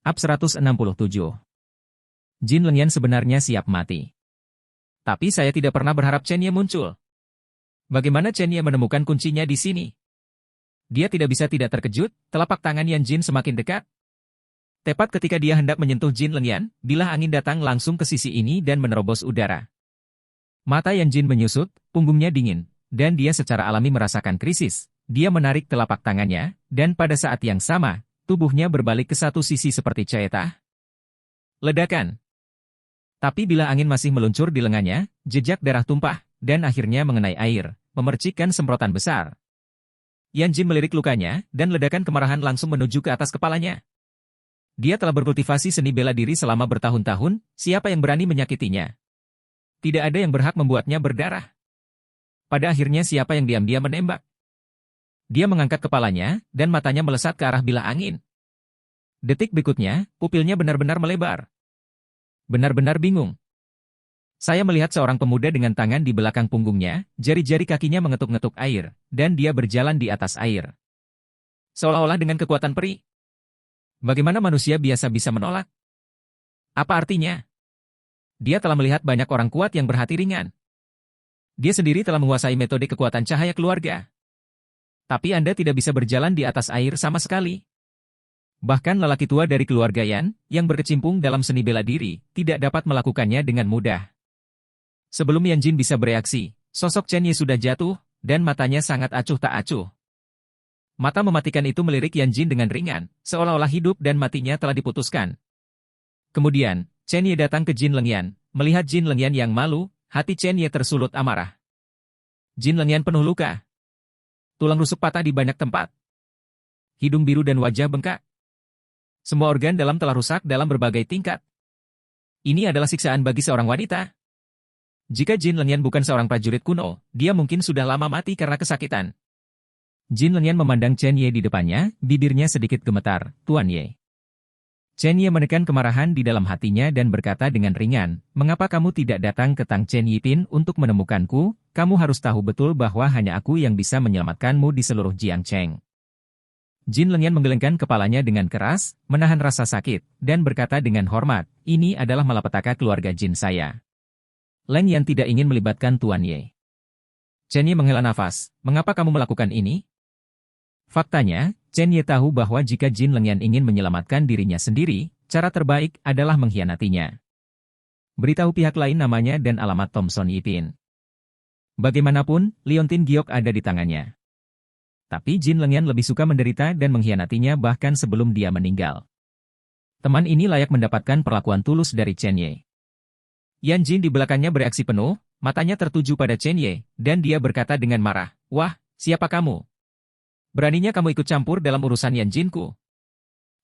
Up 167. Jin Lengyan sebenarnya siap mati. Tapi saya tidak pernah berharap Chen Ye muncul. Bagaimana Chen Ye menemukan kuncinya di sini? Dia tidak bisa tidak terkejut, telapak tangan Yan Jin semakin dekat. Tepat ketika dia hendak menyentuh Jin Lengyan, bilah angin datang langsung ke sisi ini dan menerobos udara. Mata Yan Jin menyusut, punggungnya dingin, dan dia secara alami merasakan krisis. Dia menarik telapak tangannya, dan pada saat yang sama, tubuhnya berbalik ke satu sisi seperti cahaya. Ledakan. Tapi bila angin masih meluncur di lengannya, jejak darah tumpah, dan akhirnya mengenai air, memercikkan semprotan besar. Yan Jin melirik lukanya, dan ledakan kemarahan langsung menuju ke atas kepalanya. Dia telah berkultivasi seni bela diri selama bertahun-tahun, siapa yang berani menyakitinya? Tidak ada yang berhak membuatnya berdarah. Pada akhirnya siapa yang diam-diam menembak? Dia mengangkat kepalanya, dan matanya melesat ke arah bilah angin. Detik berikutnya, pupilnya benar-benar melebar. Benar-benar bingung. Saya melihat seorang pemuda dengan tangan di belakang punggungnya, jari-jari kakinya mengetuk-ngetuk air, dan dia berjalan di atas air. Seolah-olah dengan kekuatan peri. Bagaimana manusia biasa bisa menolak? Apa artinya? Dia telah melihat banyak orang kuat yang berhati ringan. Dia sendiri telah menguasai metode kekuatan cahaya keluarga. Tapi Anda tidak bisa berjalan di atas air sama sekali. Bahkan lelaki tua dari keluarga Yan, yang berkecimpung dalam seni bela diri, tidak dapat melakukannya dengan mudah. Sebelum Yan Jin bisa bereaksi, sosok Chen Ye sudah jatuh, dan matanya sangat acuh tak acuh. Mata mematikan itu melirik Yan Jin dengan ringan, seolah-olah hidup dan matinya telah diputuskan. Kemudian, Chen Ye datang ke Jin Lengyan. Melihat Jin Lengyan yang malu, hati Chen Ye tersulut amarah. Jin Lengyan penuh luka. Tulang rusuk patah di banyak tempat. Hidung biru dan wajah bengkak. Semua organ dalam telah rusak dalam berbagai tingkat. Ini adalah siksaan bagi seorang wanita. Jika Jin Lengyan bukan seorang prajurit kuno, dia mungkin sudah lama mati karena kesakitan. Jin Lengyan memandang Chen Ye di depannya, bibirnya sedikit gemetar, "Tuan Ye." Chen Ye menekan kemarahan di dalam hatinya dan berkata dengan ringan, "Mengapa kamu tidak datang ke Tang Chen Yipin untuk menemukanku? Kamu harus tahu betul bahwa hanya aku yang bisa menyelamatkanmu di seluruh Jiangcheng." Jin Lengyan menggelengkan kepalanya dengan keras, menahan rasa sakit, dan berkata dengan hormat, "Ini adalah malapetaka keluarga Jin saya. Leng Yan tidak ingin melibatkan Tuan Ye." Chen Ye menghela nafas, "Mengapa kamu melakukan ini?" Faktanya, Chen Ye tahu bahwa jika Jin Lengyan ingin menyelamatkan dirinya sendiri, cara terbaik adalah mengkhianatinya. Beritahu pihak lain namanya dan alamat Thomson Yipin. Bagaimanapun, Liontin Giok ada di tangannya. Tapi Jin Lengyan lebih suka menderita dan mengkhianatinya bahkan sebelum dia meninggal. Teman ini layak mendapatkan perlakuan tulus dari Chen Ye. Yan Jin di belakangnya bereaksi penuh, matanya tertuju pada Chen Ye, dan dia berkata dengan marah, "Wah, siapa kamu? Beraninya kamu ikut campur dalam urusan Yan Jinku?"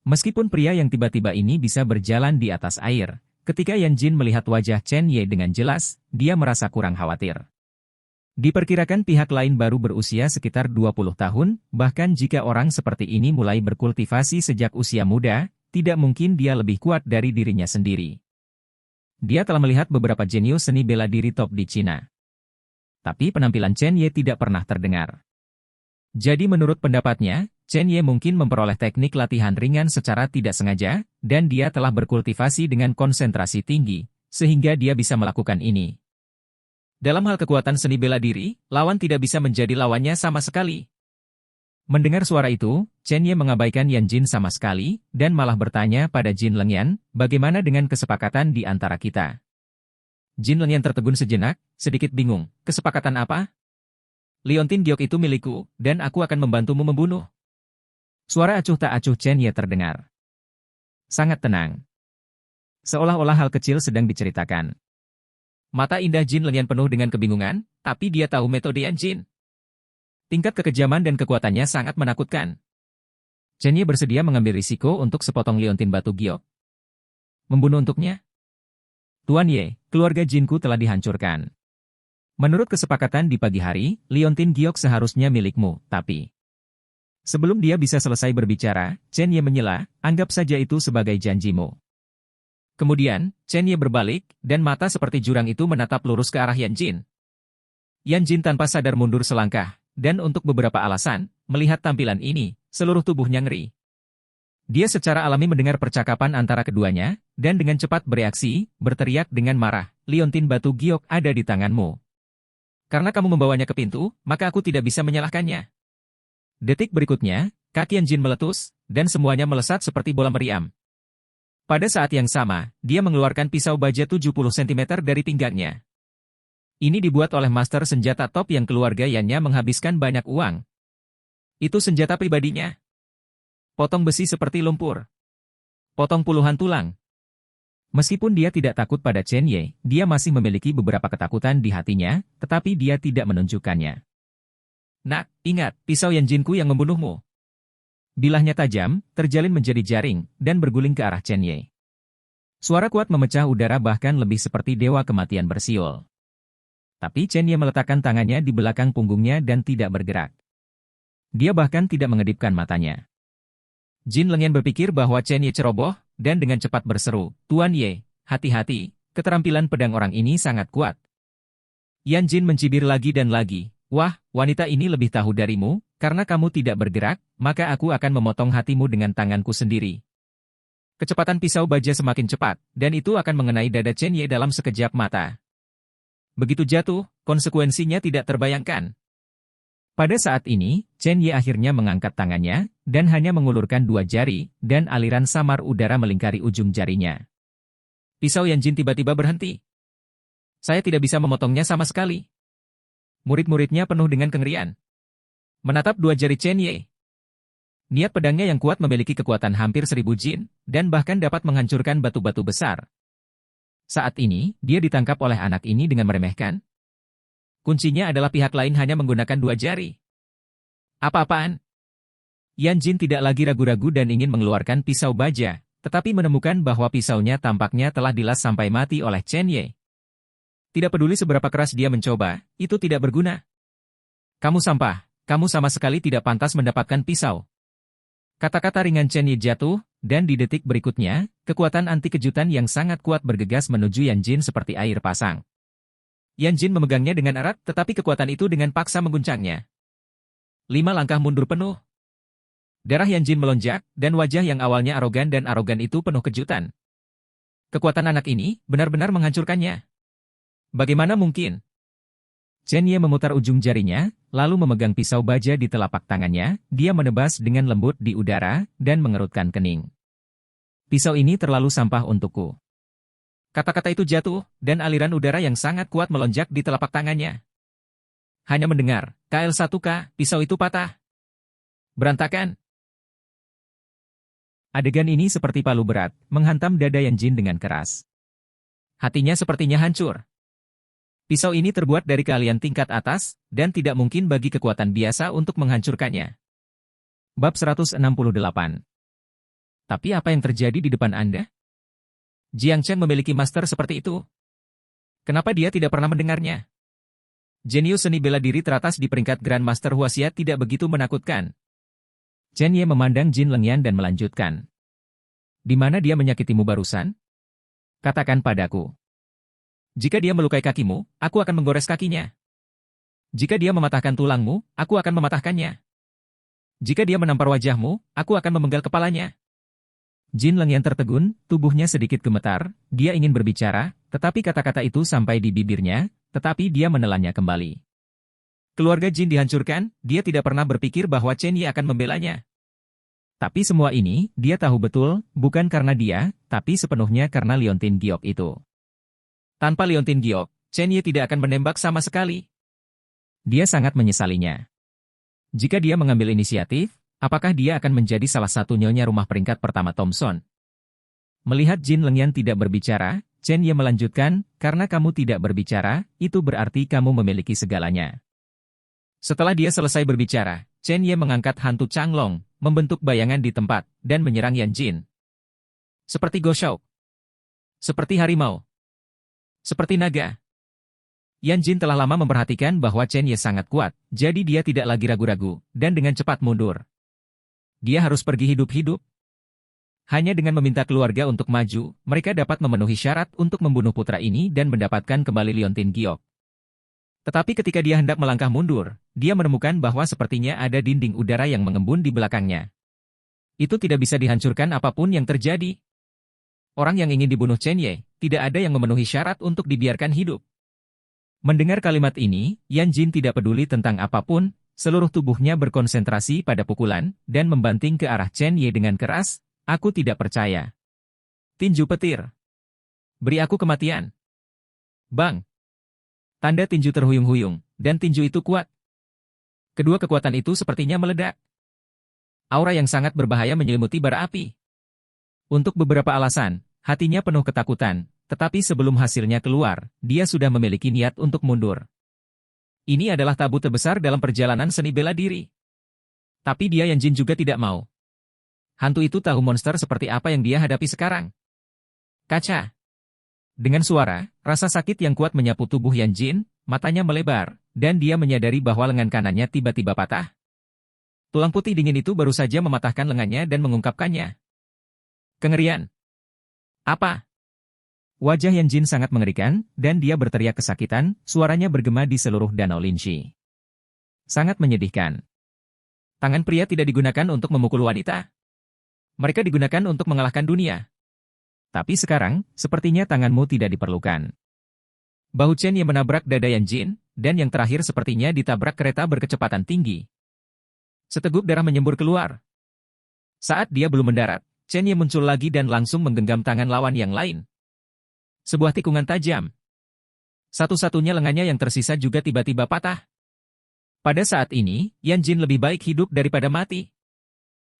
Meskipun pria yang tiba-tiba ini bisa berjalan di atas air, ketika Yan Jin melihat wajah Chen Ye dengan jelas, dia merasa kurang khawatir. Diperkirakan pihak lain baru berusia sekitar 20 tahun, bahkan jika orang seperti ini mulai berkultivasi sejak usia muda, tidak mungkin dia lebih kuat dari dirinya sendiri. Dia telah melihat beberapa jenius seni bela diri top di Cina. Tapi penampilan Chen Ye tidak pernah terdengar. Jadi menurut pendapatnya, Chen Ye mungkin memperoleh teknik latihan ringan secara tidak sengaja, dan dia telah berkultivasi dengan konsentrasi tinggi, sehingga dia bisa melakukan ini. Dalam hal kekuatan seni bela diri, lawan tidak bisa menjadi lawannya sama sekali. Mendengar suara itu, Chen Ye mengabaikan Yan Jin sama sekali, dan malah bertanya pada Jin Lengyan, "Bagaimana dengan kesepakatan di antara kita?" Jin Lengyan tertegun sejenak, sedikit bingung, "Kesepakatan apa?" "Liontin Giok itu milikku, dan aku akan membantumu membunuh." Suara acuh tak acuh Chen Ye terdengar. Sangat tenang. Seolah-olah hal kecil sedang diceritakan. Mata indah Jin Lengyan penuh dengan kebingungan, tapi dia tahu metode Yan Jin. Tingkat kekejaman dan kekuatannya sangat menakutkan. Chen Ye bersedia mengambil risiko untuk sepotong liontin batu giok. Membunuh untuknya? "Tuan Ye, keluarga Jinku telah dihancurkan. Menurut kesepakatan di pagi hari, liontin giok seharusnya milikmu, tapi..." Sebelum dia bisa selesai berbicara, Chen Ye menyela, "Anggap saja itu sebagai janjimu." Kemudian, Chen Ye berbalik, dan mata seperti jurang itu menatap lurus ke arah Yan Jin. Yan Jin tanpa sadar mundur selangkah, dan untuk beberapa alasan, melihat tampilan ini, seluruh tubuhnya ngeri. Dia secara alami mendengar percakapan antara keduanya, dan dengan cepat bereaksi, berteriak dengan marah, "Liontin batu giok ada di tanganmu. Karena kamu membawanya ke pintu, maka aku tidak bisa menyalahkannya." Detik berikutnya, kaki Yan Jin meletus, dan semuanya melesat seperti bola meriam. Pada saat yang sama, dia mengeluarkan pisau baja 70 cm dari pinggangnya. Ini dibuat oleh master senjata top yang keluarga Yannya menghabiskan banyak uang. Itu senjata pribadinya. Potong besi seperti lumpur. Potong puluhan tulang. Meskipun dia tidak takut pada Chen Ye, dia masih memiliki beberapa ketakutan di hatinya, tetapi dia tidak menunjukkannya. "Nak, ingat, pisau Yan Jinku yang membunuhmu." Bilahnya tajam, terjalin menjadi jaring, dan berguling ke arah Chen Ye. Suara kuat memecah udara bahkan lebih seperti dewa kematian bersiul. Tapi Chen Ye meletakkan tangannya di belakang punggungnya dan tidak bergerak. Dia bahkan tidak mengedipkan matanya. Jin Lengyan berpikir bahwa Chen Ye ceroboh, dan dengan cepat berseru, "Tuan Ye, hati-hati, keterampilan pedang orang ini sangat kuat." Yan Jin mencibir lagi dan lagi, "Wah, wanita ini lebih tahu darimu, karena kamu tidak bergerak, maka aku akan memotong hatimu dengan tanganku sendiri." Kecepatan pisau baja semakin cepat, dan itu akan mengenai dada Chen Ye dalam sekejap mata. Begitu jatuh, konsekuensinya tidak terbayangkan. Pada saat ini, Chen Ye akhirnya mengangkat tangannya, dan hanya mengulurkan dua jari, dan aliran samar udara melingkari ujung jarinya. Pisau Yan Jin tiba-tiba berhenti. "Saya tidak bisa memotongnya sama sekali." Murid-muridnya penuh dengan kengerian. Menatap dua jari Chen Ye. Niat pedangnya yang kuat memiliki kekuatan hampir 1000 jin, dan bahkan dapat menghancurkan batu-batu besar. Saat ini, dia ditangkap oleh anak ini dengan meremehkan. Kuncinya adalah pihak lain hanya menggunakan dua jari. Apa-apaan? Yan Jin tidak lagi ragu-ragu dan ingin mengeluarkan pisau baja, tetapi menemukan bahwa pisaunya tampaknya telah dilas sampai mati oleh Chen Ye. Tidak peduli seberapa keras dia mencoba, itu tidak berguna. "Kamu sampah, kamu sama sekali tidak pantas mendapatkan pisau." Kata-kata ringan Chen Ye jatuh, dan di detik berikutnya, kekuatan anti kejutan yang sangat kuat bergegas menuju Yan Jin seperti air pasang. Yan Jin memegangnya dengan erat, tetapi kekuatan itu dengan paksa mengguncangnya. 5 langkah mundur penuh. Darah Yan Jin melonjak, dan wajah yang awalnya arogan itu penuh kejutan. Kekuatan anak ini benar-benar menghancurkannya. Bagaimana mungkin? Chen Ye memutar ujung jarinya, lalu memegang pisau baja di telapak tangannya, dia menebas dengan lembut di udara, dan mengerutkan kening. "Pisau ini terlalu sampah untukku." Kata-kata itu jatuh, dan aliran udara yang sangat kuat melonjak di telapak tangannya. Hanya mendengar, "KL1K, pisau itu patah." Berantakan. Adegan ini seperti palu berat, menghantam dada Yan Jin dengan keras. Hatinya sepertinya hancur. Pisau ini terbuat dari keahlian tingkat atas, dan tidak mungkin bagi kekuatan biasa untuk menghancurkannya. Bab 168. Tapi apa yang terjadi di depan Anda? Jiang Chen memiliki master seperti itu. Kenapa dia tidak pernah mendengarnya? Jenius seni bela diri teratas di peringkat Grandmaster Huaxia tidak begitu menakutkan. Chen Ye memandang Jin Lengyan dan melanjutkan. "Di mana dia menyakitimu barusan? Katakan padaku. Jika dia melukai kakimu, aku akan menggores kakinya. Jika dia mematahkan tulangmu, aku akan mematahkannya. Jika dia menampar wajahmu, aku akan memenggal kepalanya." Jin Lengyan tertegun, tubuhnya sedikit gemetar, dia ingin berbicara, tetapi kata-kata itu sampai di bibirnya, tetapi dia menelannya kembali. Keluarga Jin dihancurkan, dia tidak pernah berpikir bahwa Chen Ye akan membelanya. Tapi semua ini, dia tahu betul, bukan karena dia, tapi sepenuhnya karena Liontin Giok itu. Tanpa Liontin Giok, Chen Ye tidak akan menembak sama sekali. Dia sangat menyesalinya. Jika dia mengambil inisiatif, apakah dia akan menjadi salah satu nyonya rumah peringkat pertama Thomson? Melihat Jin Lengyan tidak berbicara, Chen Ye melanjutkan, "Karena kamu tidak berbicara, itu berarti kamu memiliki segalanya." Setelah dia selesai berbicara, Chen Ye mengangkat hantu Changlong, membentuk bayangan di tempat, dan menyerang Yan Jin. Seperti Goshok. Seperti harimau. Seperti naga. Yan Jin telah lama memperhatikan bahwa Chen Ye sangat kuat, jadi dia tidak lagi ragu-ragu, dan dengan cepat mundur. Dia harus pergi hidup-hidup. Hanya dengan meminta keluarga untuk maju, mereka dapat memenuhi syarat untuk membunuh putra ini dan mendapatkan kembali Liontin Giok. Tetapi ketika dia hendak melangkah mundur, dia menemukan bahwa sepertinya ada dinding udara yang mengembun di belakangnya. Itu tidak bisa dihancurkan apapun yang terjadi. Orang yang ingin dibunuh Chen Ye, tidak ada yang memenuhi syarat untuk dibiarkan hidup. Mendengar kalimat ini, Yan Jin tidak peduli tentang apapun, seluruh tubuhnya berkonsentrasi pada pukulan, dan membanting ke arah Chen Ye dengan keras. Aku tidak percaya. Tinju petir. Beri aku kematian. Bang. Tanda tinju terhuyung-huyung, dan tinju itu kuat. Kedua kekuatan itu sepertinya meledak. Aura yang sangat berbahaya menyelimuti bara api. Untuk beberapa alasan, hatinya penuh ketakutan, tetapi sebelum hasilnya keluar, dia sudah memiliki niat untuk mundur. Ini adalah tabu terbesar dalam perjalanan seni bela diri. Tapi dia Yan Jin juga tidak mau. Hantu itu tahu monster seperti apa yang dia hadapi sekarang. Kaca. Dengan suara, rasa sakit yang kuat menyapu tubuh Yan Jin, matanya melebar, dan dia menyadari bahwa lengan kanannya tiba-tiba patah. Tulang putih dingin itu baru saja mematahkan lengannya dan mengungkapkannya. Kengerian. Apa? Wajah Yan Jin sangat mengerikan, dan dia berteriak kesakitan, suaranya bergema di seluruh danau Linshi. Sangat menyedihkan. Tangan pria tidak digunakan untuk memukul wanita. Mereka digunakan untuk mengalahkan dunia. Tapi sekarang, sepertinya tanganmu tidak diperlukan. Bahu Chen yang menabrak dada Yan Jin, dan yang terakhir sepertinya ditabrak kereta berkecepatan tinggi. Seteguk darah menyembur keluar. Saat dia belum mendarat, Chen Ye muncul lagi dan langsung menggenggam tangan lawan yang lain. Sebuah tikungan tajam. Satu-satunya lengannya yang tersisa juga tiba-tiba patah. Pada saat ini, Yan Jin lebih baik hidup daripada mati.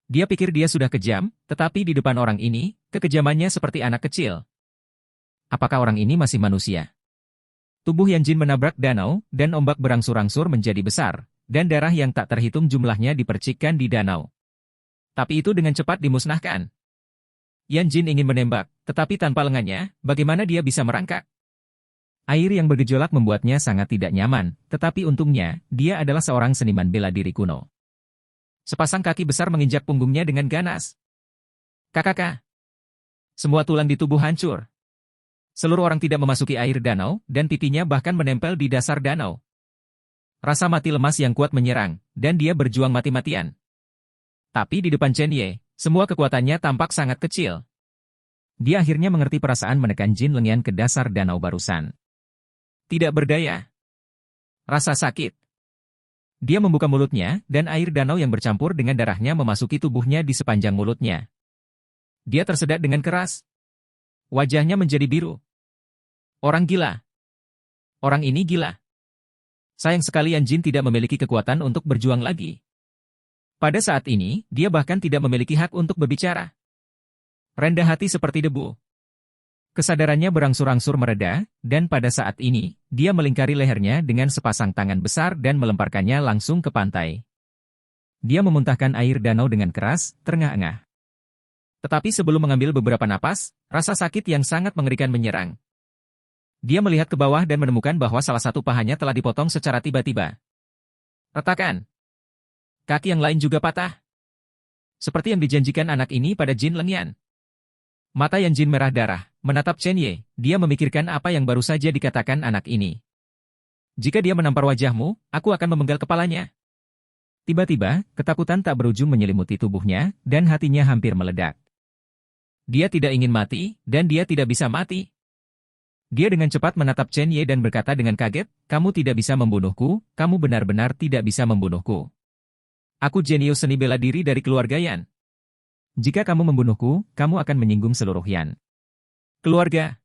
Dia pikir dia sudah kejam, tetapi di depan orang ini, kekejamannya seperti anak kecil. Apakah orang ini masih manusia? Tubuh Yan Jin menabrak danau, dan ombak berangsur-angsur menjadi besar, dan darah yang tak terhitung jumlahnya dipercikkan di danau. Tapi itu dengan cepat dimusnahkan. Yan Jin ingin menembak, tetapi tanpa lengannya, bagaimana dia bisa merangkak? Air yang bergejolak membuatnya sangat tidak nyaman, tetapi untungnya, dia adalah seorang seniman bela diri kuno. Sepasang kaki besar menginjak punggungnya dengan ganas. Kakak. Semua tulang di tubuh hancur. Seluruh orang tidak memasuki air danau, dan pipinya bahkan menempel di dasar danau. Rasa mati lemas yang kuat menyerang, dan dia berjuang mati-matian. Tapi di depan Chen Ye, semua kekuatannya tampak sangat kecil. Dia akhirnya mengerti perasaan menekan Jin Lengyan ke dasar danau barusan. Tidak berdaya. Rasa sakit. Dia membuka mulutnya, dan air danau yang bercampur dengan darahnya memasuki tubuhnya di sepanjang mulutnya. Dia tersedak dengan keras. Wajahnya menjadi biru. Orang gila. Orang ini gila. Sayang sekali Yan Jin tidak memiliki kekuatan untuk berjuang lagi. Pada saat ini, dia bahkan tidak memiliki hak untuk berbicara. Rendah hati seperti debu. Kesadarannya berangsur-angsur mereda, dan pada saat ini, dia melingkari lehernya dengan sepasang tangan besar dan melemparkannya langsung ke pantai. Dia memuntahkan air danau dengan keras, terengah-engah. Tetapi sebelum mengambil beberapa napas, rasa sakit yang sangat mengerikan menyerang. Dia melihat ke bawah dan menemukan bahwa salah satu pahanya telah dipotong secara tiba-tiba. Retakan. Kaki yang lain juga patah. Seperti yang dijanjikan anak ini pada Jin Lengyan. Mata Yan Jin merah darah, menatap Chen Ye, dia memikirkan apa yang baru saja dikatakan anak ini. Jika dia menampar wajahmu, aku akan memenggal kepalanya. Tiba-tiba, ketakutan tak berujung menyelimuti tubuhnya, dan hatinya hampir meledak. Dia tidak ingin mati, dan dia tidak bisa mati. Dia dengan cepat menatap Chen Ye dan berkata dengan kaget, kamu tidak bisa membunuhku, kamu benar-benar tidak bisa membunuhku. Aku jenius seni bela diri dari keluarga Yan. Jika kamu membunuhku, kamu akan menyinggung seluruh Yan. Keluarga.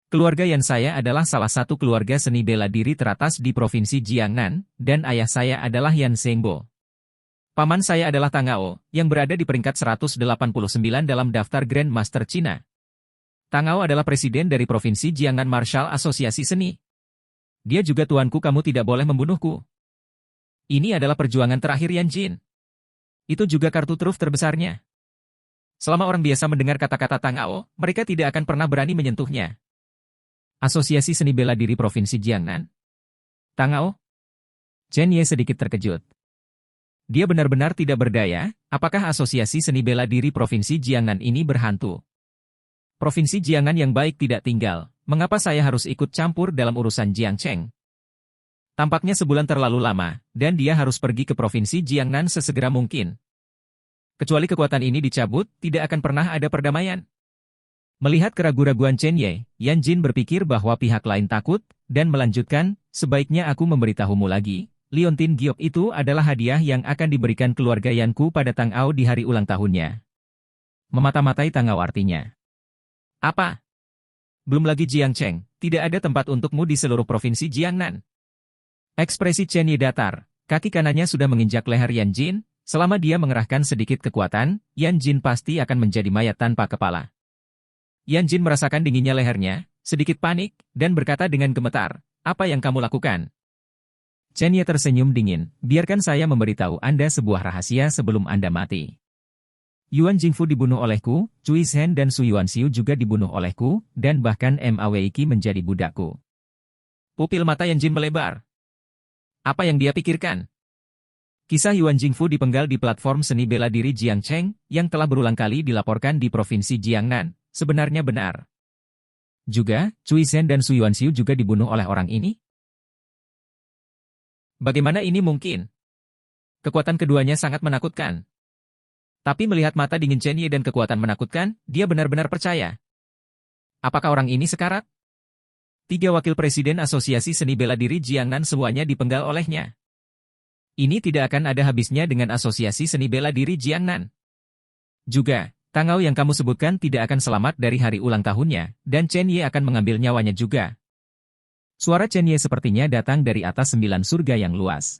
Keluarga Yan saya adalah salah satu keluarga seni bela diri teratas di Provinsi Jiangnan, dan ayah saya adalah Yan Shengbo. Paman saya adalah Tangao, yang berada di peringkat 189 dalam daftar Grandmaster Cina. Tangao adalah presiden dari Provinsi Jiangnan Martial Asosiasi Seni. Dia juga tuanku, kamu tidak boleh membunuhku. Ini adalah perjuangan terakhir Yan Jin. Itu juga kartu truf terbesarnya. Selama orang biasa mendengar kata-kata Tangao, mereka tidak akan pernah berani menyentuhnya. Asosiasi Seni Bela Diri Provinsi Jiangnan. Tangao? Chen Ye sedikit terkejut. Dia benar-benar tidak berdaya, apakah Asosiasi Seni Bela Diri Provinsi Jiangnan ini berhantu? Provinsi Jiangnan yang baik tidak tinggal, mengapa saya harus ikut campur dalam urusan Jiangcheng? Tampaknya sebulan terlalu lama, dan dia harus pergi ke Provinsi Jiangnan sesegera mungkin. Kecuali kekuatan ini dicabut, tidak akan pernah ada perdamaian. Melihat keraguan-raguan Chen Ye, Yan Jin berpikir bahwa pihak lain takut, dan melanjutkan, sebaiknya aku memberitahumu lagi. Liontin Giok itu adalah hadiah yang akan diberikan keluarga Yanku pada Tang Ao di hari ulang tahunnya. Memata-matai Tang Ao artinya. Apa? Belum lagi Jiang Cheng, tidak ada tempat untukmu di seluruh provinsi Jiangnan. Ekspresi Chen Yi datar, kaki kanannya sudah menginjak leher Yan Jin, selama dia mengerahkan sedikit kekuatan, Yan Jin pasti akan menjadi mayat tanpa kepala. Yan Jin merasakan dinginnya lehernya, sedikit panik, dan berkata dengan gemetar, apa yang kamu lakukan? Chen Yi tersenyum dingin, biarkan saya memberitahu Anda sebuah rahasia sebelum Anda mati. Yuan Jingfu dibunuh olehku, Cui Shen dan Su Yuanxiu juga dibunuh olehku, dan bahkan Ma Weiki menjadi budakku. Pupil mata Yan Jin melebar. Apa yang dia pikirkan? Kisah Yuan Jingfu dipenggal di platform seni bela diri Jiang Cheng, yang telah berulang kali dilaporkan di Provinsi Jiangnan, sebenarnya benar. Juga, Cui Shen dan Su Yuanxiu juga dibunuh oleh orang ini? Bagaimana ini mungkin? Kekuatan keduanya sangat menakutkan. Tapi melihat mata dingin Chen Yi dan kekuatan menakutkan, dia benar-benar percaya. Apakah orang ini sekarat? 3 wakil presiden Asosiasi Seni Bela Diri Jiangnan semuanya dipenggal olehnya. Ini tidak akan ada habisnya dengan Asosiasi Seni Bela Diri Jiangnan. Juga, Tang Ao yang kamu sebutkan tidak akan selamat dari hari ulang tahunnya, dan Chen Yi akan mengambil nyawanya juga. Suara Chen Yi sepertinya datang dari atas 9 surga yang luas.